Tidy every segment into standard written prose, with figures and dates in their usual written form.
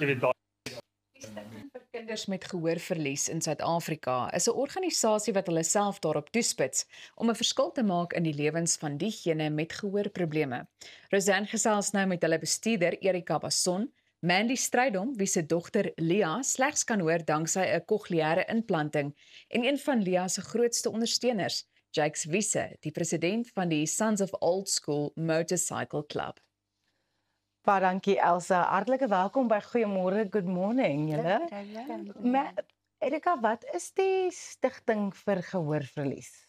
jy weet, Vir kinders met gehoorverlies in Suid-Afrika is 'n organisasie wat hulle self daarop toespits om 'n verskil te maak in die lewens van diegene met gehoorprobleme. Roseanne gesels nou met hulle bestuurder Erika Basson, Mandy Strydom, wie se dogter Lia slegs kan hoor danksy 'n kokleaire implanting, en een van Lia se grootste ondersteuners, Jakes Wiese, die president van die Sons of Old School Motorcycle Club. Baie dankie Elsa. Hartlike welkom by Goeiemôre, good morning julle. Erika, wat is die stigting vir gehoorverlies?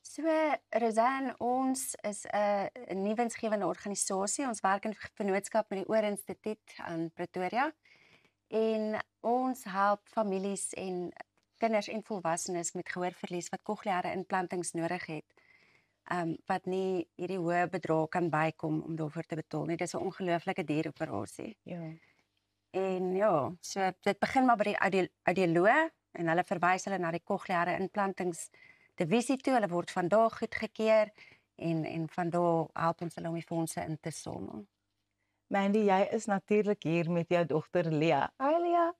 So, Roseanne, ons is 'n nie-winsgewende organisasie. Ons werk in vennootskap met die Oor Instituut aan Pretoria. En ons help families en kinders en volwassenes met gehoorverlies wat kokleaire implantings nodig het. Wat nie hierdie hoë bedrag kan bykom om daarvoor te betaal nie. Dit is 'n ongelooflike duur operasie. Ja. En ja, so dit begin maar by die audioloog en hulle verwys hulle na die kokleaire implantings divisie toe. Hulle word vandag goedgekeur en vandaar help ons hulle om die fondse in te samel. Mandy, jy is natuurlik hier met jou dogter Lia. Hi Lia.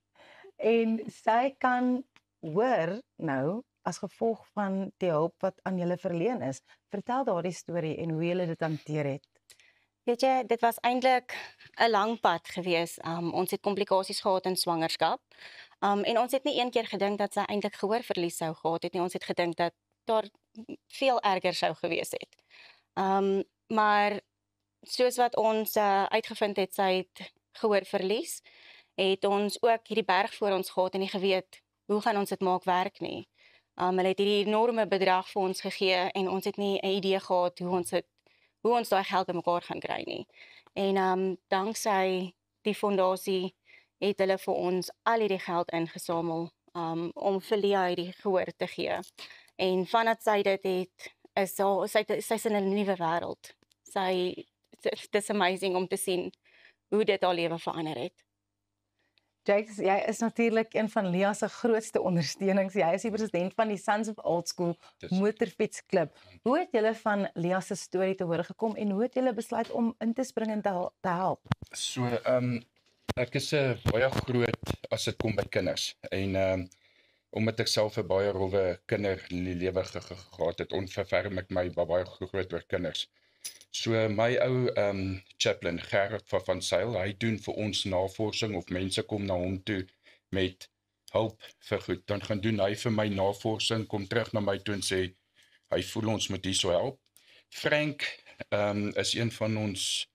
En sy kan hoor nou as gevolg van die hulp wat aan julle verleen is. Vertel daardie storie en hoe julle dit hanteer het. Weet jy, dit was eintlik 'n lang pad gewees. Ons het komplikasies gehad in swangerskap. En ons het nie een keer gedink dat sy eintlik gehoorverlies sou gehad het nie. Ons het gedink dat daar veel erger sou gewees het. Maar soos wat ons uitgevind het, sy het gehoorverlies, het ons ook hierdie berg voor ons gehad en nie geweet hoe gaan ons dit maak werk nie. Hulle het hierdie enorme bedrag vir ons gegee en ons het nie 'n idee gehad hoe ons daai geld bymekaar gaan kry nie. En danksy die fondasie het hulle vir ons al hierdie geld ingesamel om vir Lia hierdie gehoor te gee. En vandat sy dit het, sy's in 'n nuwe wêreld. Dit is amazing om te sien hoe dit haar lewe verander het. Jakes, jy is natuurlik een van Lia se grootste ondersteunings. Jy is die president van die Sons of Old School Motorfietsklub. Hoe het julle van Lia se storie te hoor gekom en hoe het julle besluit om in te spring en te help? So, ek is baie groot as dit kom by kinders. En omdat ek self 'n baie rowwe kinderlewe gehad het, ontferm ek my baie groot oor kinders. So my ou chaplain Gerard van Sail, hy doen vir ons navorsing of mense kom na hom toe met hulp vir goed. Dan gaan doen hy vir my navorsing, kom terug na my toe en sê hy voel ons moet hierso help. Frank is een van ons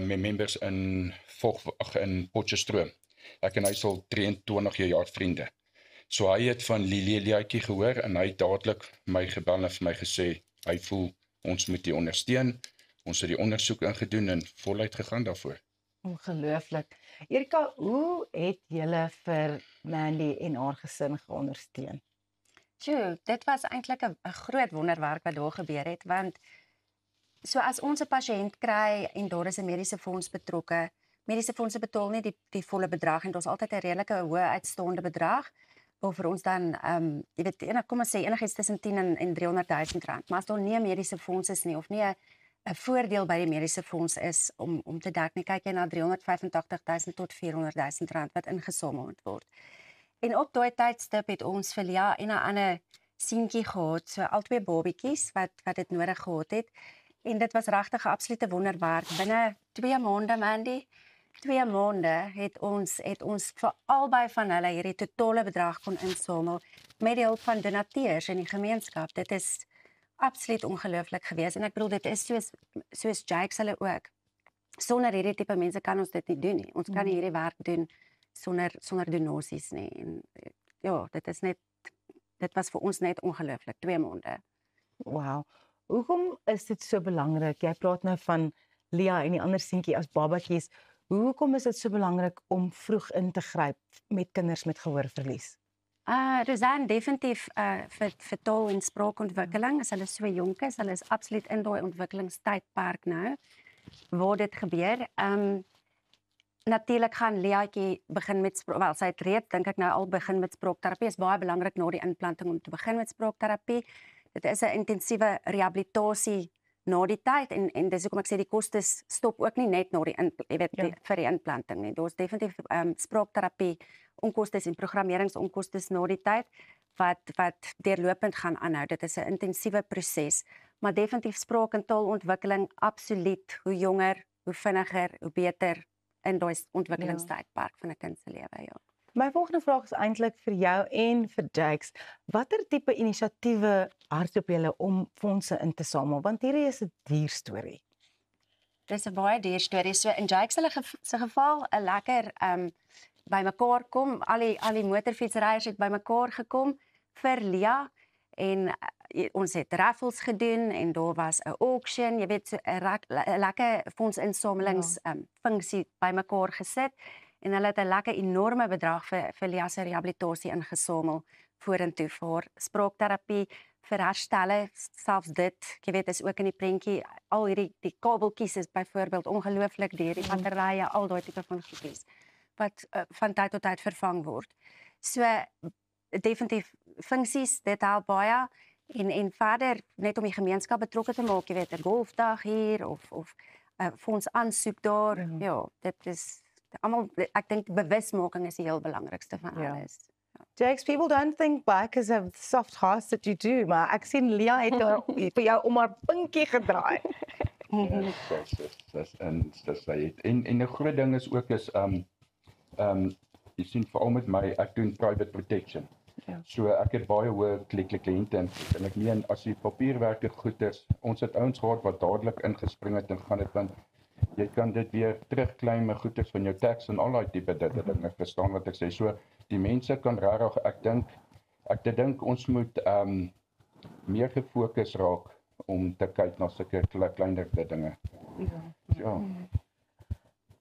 members in Potchefstroom. Ek en hy is al 23 jaar vriende. So hy het van Liliaatjie gehoor en hy het dadelik my gebel en vir my gesê hy voel ons moet die ondersteun. Ons het die ondersoek ingedoen en voluit gegaan daarvoor. Ongelooflik. Erika, hoe het julle vir Mandy en haar gesin geondersteun? Dit was eintlik 'n groot wonderwerk wat daar gebeur het, want so as ons 'n pasiënt kry en daar is 'n mediese fonds betrokke, mediese fondse betaal nie die volle bedrag en daar's altyd 'n redelike hoë uitstaande bedrag waarvoor ons dan jy weet, kom ons sê enigiets tussen 10 en 300 000 rand. Maar as daar nie 'n mediese fonds is nie of nie 'n voordeel by die mediese fonds is om te dek nie, kyk jy na 385 000 tot 400 000 rand wat ingesamel moet word. En op daai tydstip het ons vir Lia en 'n ander seentjie gehad, so albei babietjies wat dit nodig gehad het. En dit was regtig 'n absolute wonderwerk. Binne 2 maande, Mandy, 2 maande het ons vir albei van hulle hierdie totale bedrag kon insamel met die hulp van donateurs in die gemeenskap. Dit is absoluut ongelooflik geweest en ek bedoel dit is soos Jakes hulle ook. Sonder hierdie tipe mense kan ons dit nie doen nie. Ons kan nie hierdie werk doen sonder donasies nie. En ja, dit was vir ons net ongelooflik, 2 maande. Wow. Hoekom is dit so belangrik? Jy praat nou van Lia en die ander seentjie as babatjies. Hoekom is dit so belangrik om vroeg in te gryp met kinders met gehoorverlies? Roseanne, definitief vir taal- en spraakontwikkeling, as hulle so jonk is, hulle is absoluut in daai ontwikkelingstydperk nou, waar dit gebeur. Natuurlik gaan Liaatjie begin met sy het reeds, dink ek nou al begin met spraakterapie, is baie belangrik na die implanting om te begin met spraakterapie. Dit is 'n intensiewe rehabilitasie na die tyd en dis hoekom ek sê die kostes stop ook nie net na die vir die inplanting nie. Daar's definitief spraakterapie onkostes en programmeringsonkoste na die tyd wat deurlopend gaan aanhou. Dit is 'n intensiewe proses, maar definitief spraak en taalontwikkeling absoluut hoe jonger, hoe vinniger, hoe beter in daai ontwikkelingstydperk van 'n kind se lewe, ja. My volgende vraag is eintlik vir jou en vir Jakes. Watter tipe inisiatiewe hardloop julle om fondse in te samel? Want hierdie is 'n duur storie. Dis 'n baie duur storie. So in Jakes se geval 'n lekker bymekaar kom. Al die motorfietsryers het bymekaar gekom vir Lia en ons het raffles gedoen en daar was 'n auction, jy weet, so 'n lekker fondsinsamelings funksie bymekaar gesit en hulle het 'n lekker enorme bedrag vir Lia se rehabilitasie ingesamel vorentoe vir haar spraakterapie, vir herstelle, selfs dit, jy weet, is ook in die prentjie, al hierdie die kabeltjies is byvoorbeeld ongelooflik duur, die batterye, al daai tipe van goedjies wat van tyd tot tyd vervang word. So definitief funksies, dit help baie en verder net om die gemeenskap betrokke te maak, jy weet, 'n golfdag hier of fonds aansoek daar. Ja, dit is almal, ek dink bewusmaking is die heel belangrikste van alles. Jakes, people don't think bikers have soft hearts that you do, maar ek sien Lia het vir jou om haar pinkie gedraai. En 'n groot ding is ook jy sien veral met my, ek doen private protection. So ek het baie hoë kliënte en ek meen as die papierwerke goed is, ons het ouens gehad wat dadelik ingespring het en gaan het want jy kan dit weer terugkleim met goeders van jou tax en al daai tipe dinge, verstaan wat ek sê. So die mense kan regtig, ek dink ons moet meer gefokus raak om te kyk na sulke kleiner dinge. Ja.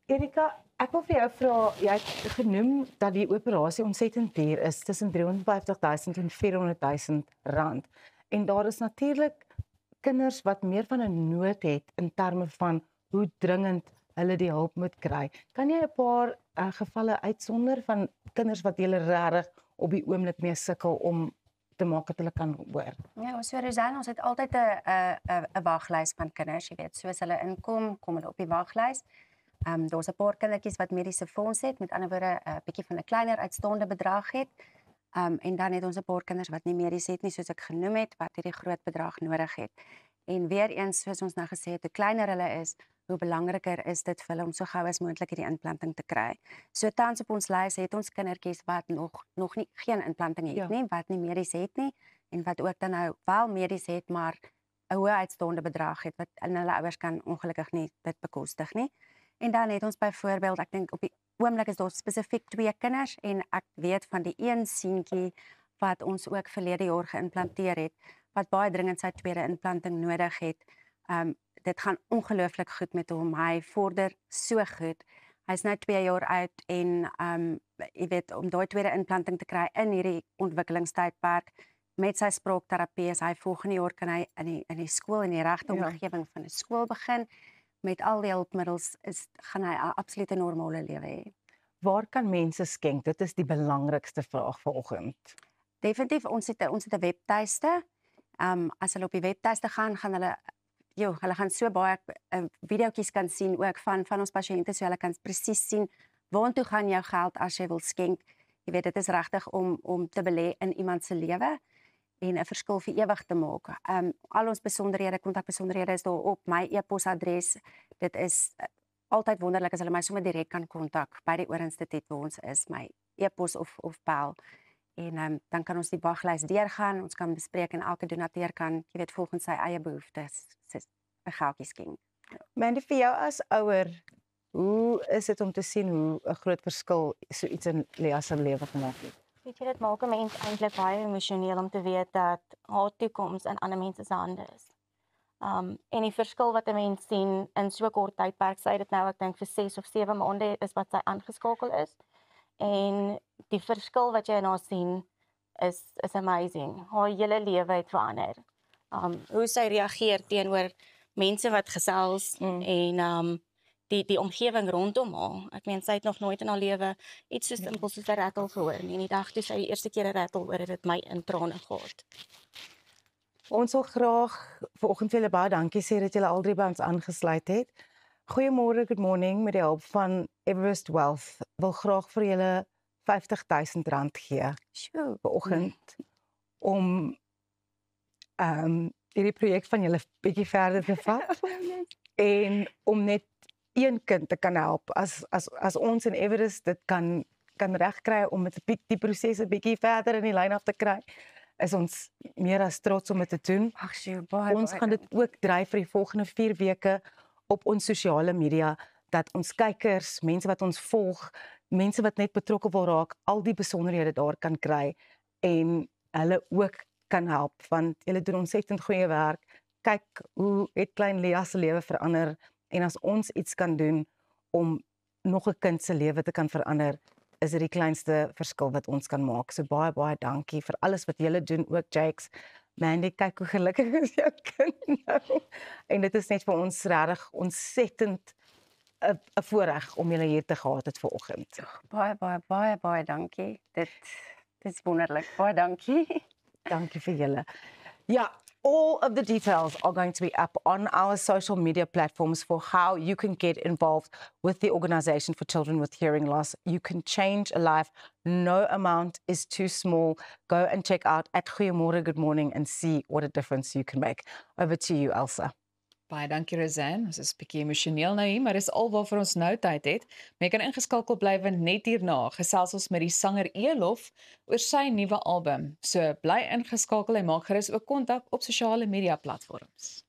Erika, ek wil vir jou vra, jy het genoem dat die operasie ontsettend duur is, tussen 350.000 en 400.000 rand. En daar is natuurlik kinders wat meer van 'n nood het in terme van hoe dringend hulle die hulp moet kry. Kan jy 'n paar gevalle uitsonder van kinders wat jy regtig op die oomblik mee sukkel om te maak dat hulle kan hoor? Ja, so Rosanne, ons het altyd 'n waglys van kinders, jy weet, soos hulle inkom, kom hulle op die waglys. Daar's 'n paar kindertjies wat mediese fonds het, met ander woorde 'n bietjie van 'n kleiner uitstaande bedrag het. En dan het ons 'n paar kinders wat nie medies het nie, soos ek genoem het, wat hierdie groot bedrag nodig het. En weer eens, soos ons nou gesê het, hoe kleiner hulle is, hoe belangriker is dit vir hulle om so gou as moontlik hierdie inplanting te kry. So tans op ons lys het ons kindertjies wat nog nie geen inplanting het nie, wat nie medies het nie en wat ook dan nou wel medies het, maar 'n hoë uitstaande bedrag het wat en hulle ouers kan ongelukkig nie dit bekostig nie. En dan het ons byvoorbeeld, ek dink op die oomblik is daar spesifiek 2 kinders en ek weet van die een seentjie wat ons ook verlede jaar geïmplanteer het, wat baie dringend sy tweede inplanting nodig het. Dit gaan ongelooflik goed met hom. Hy vorder so goed. Hy's nou 2 jaar oud en jy weet, om daai tweede inplanting te kry in hierdie ontwikkelingstydperk met sy spraakterapie, is hy volgende jaar kan hy in die skool in die regte omgewing van 'n skool begin. Met al die hulpmiddels gaan hy 'n absolute normale lewe hê. Waar kan mense skenk? Dit is die belangrikste vraag vanoggend. Definitief, ons het 'n webtuiste. As hulle op die webtuiste gaan hulle gaan so baie videoetjies kan sien ook van ons pasiënte, so hulle kan presies sien waartoe gaan jou geld as jy wil skenk. Jy weet, dit is regtig om te belê in iemand se lewe en 'n verskil vir ewig te maak. Al ons besonderhede, kontakbesonderhede is daar op my e-posadres. Dit is altyd wonderlik as hulle my sommer direk kan kontak by die Oor-Instituut waar ons is, my e-pos of bel. En dan kan ons die waglys deurgaan, ons kan bespreek en elke donateur kan, jy weet, volgens sy eie behoeftes 'n geldjie skenk. Mandy, vir jou as ouer, hoe is dit om te sien hoe 'n groot verskil so iets in Lia se lewe gemaak het? Weet jy, dit maak 'n mens eintlik baie emosioneel om te weet dat haar toekoms in ander mense se hande is. En die verskil wat 'n mens sien in so 'n kort tydperk, sy dit nou ek dink vir 6 of 7 maande is wat sy aangeskakel is. En die verskil wat jy in haar sien is amazing. Haar hele lewe het verander. Hoe sy reageer teenoor mense wat gesels en die omgewing rondom haar. Ek meen, sy het nog nooit in haar lewe iets so simpel soos 'n rattle gehoor nie. En die dag toe sy die eerste keer 'n rattle hoor, het dit my in trane gehad. Ons wil graag vanoggend vir julle baie dankie sê dat julle al drie by ons aangesluit het. Goeiemôre, good morning, met die hulp van Everest Wealth wil graag vir julle R50,000 gee Sjoe. vanoggend om hierdie projek van julle bietjie verder te vat en om net een kind te kan help. As ons in Everest dit kan regkry om met die proses 'n bietjie verder in die lyn af te kry, is ons meer as trots om dit te doen. Ag, sjoe, baie. Ons gaan dit ook dryf vir die volgende 4 weke op ons sosiale media, dat ons kykers, mense wat ons volg, mense wat net betrokke wil raak, al die besonderhede daar kan kry en hulle ook kan help, want julle doen ontsettend goeie werk. Kyk hoe het klein Lea se lewe verander, en as ons iets kan doen om nog 'n kind se lewe te kan verander, is dit die kleinste verskil wat ons kan maak. So baie, baie dankie vir alles wat julle doen, ook Jakes. Mandy, kyk hoe gelukkig is jou kind nou. En dit is net vir ons regtig ontsettend 'n voorreg om julle hier te gehad het vanoggend. Baie dankie. Dit is wonderlik. Baie dankie. Dankie vir julle. Ja, all of the details are going to be up on our social media platforms for how you can get involved with the Organisation for Children with Hearing Loss. You can change a life. No amount is too small. Go and check out at Goeiemorgen Good Morning and see what a difference you can make. Over to you, Elsa. Baie dankie Rosanne. Ons is 'n bietjie emosioneel nou hier, maar dis alwaarvoor ons nou tyd het. Maar jy kan ingeskakel bly want net hierna gesels ons met die sanger Elof oor sy nuwe album. So bly ingeskakel en maak gerus ook kontak op sosiale media platforms.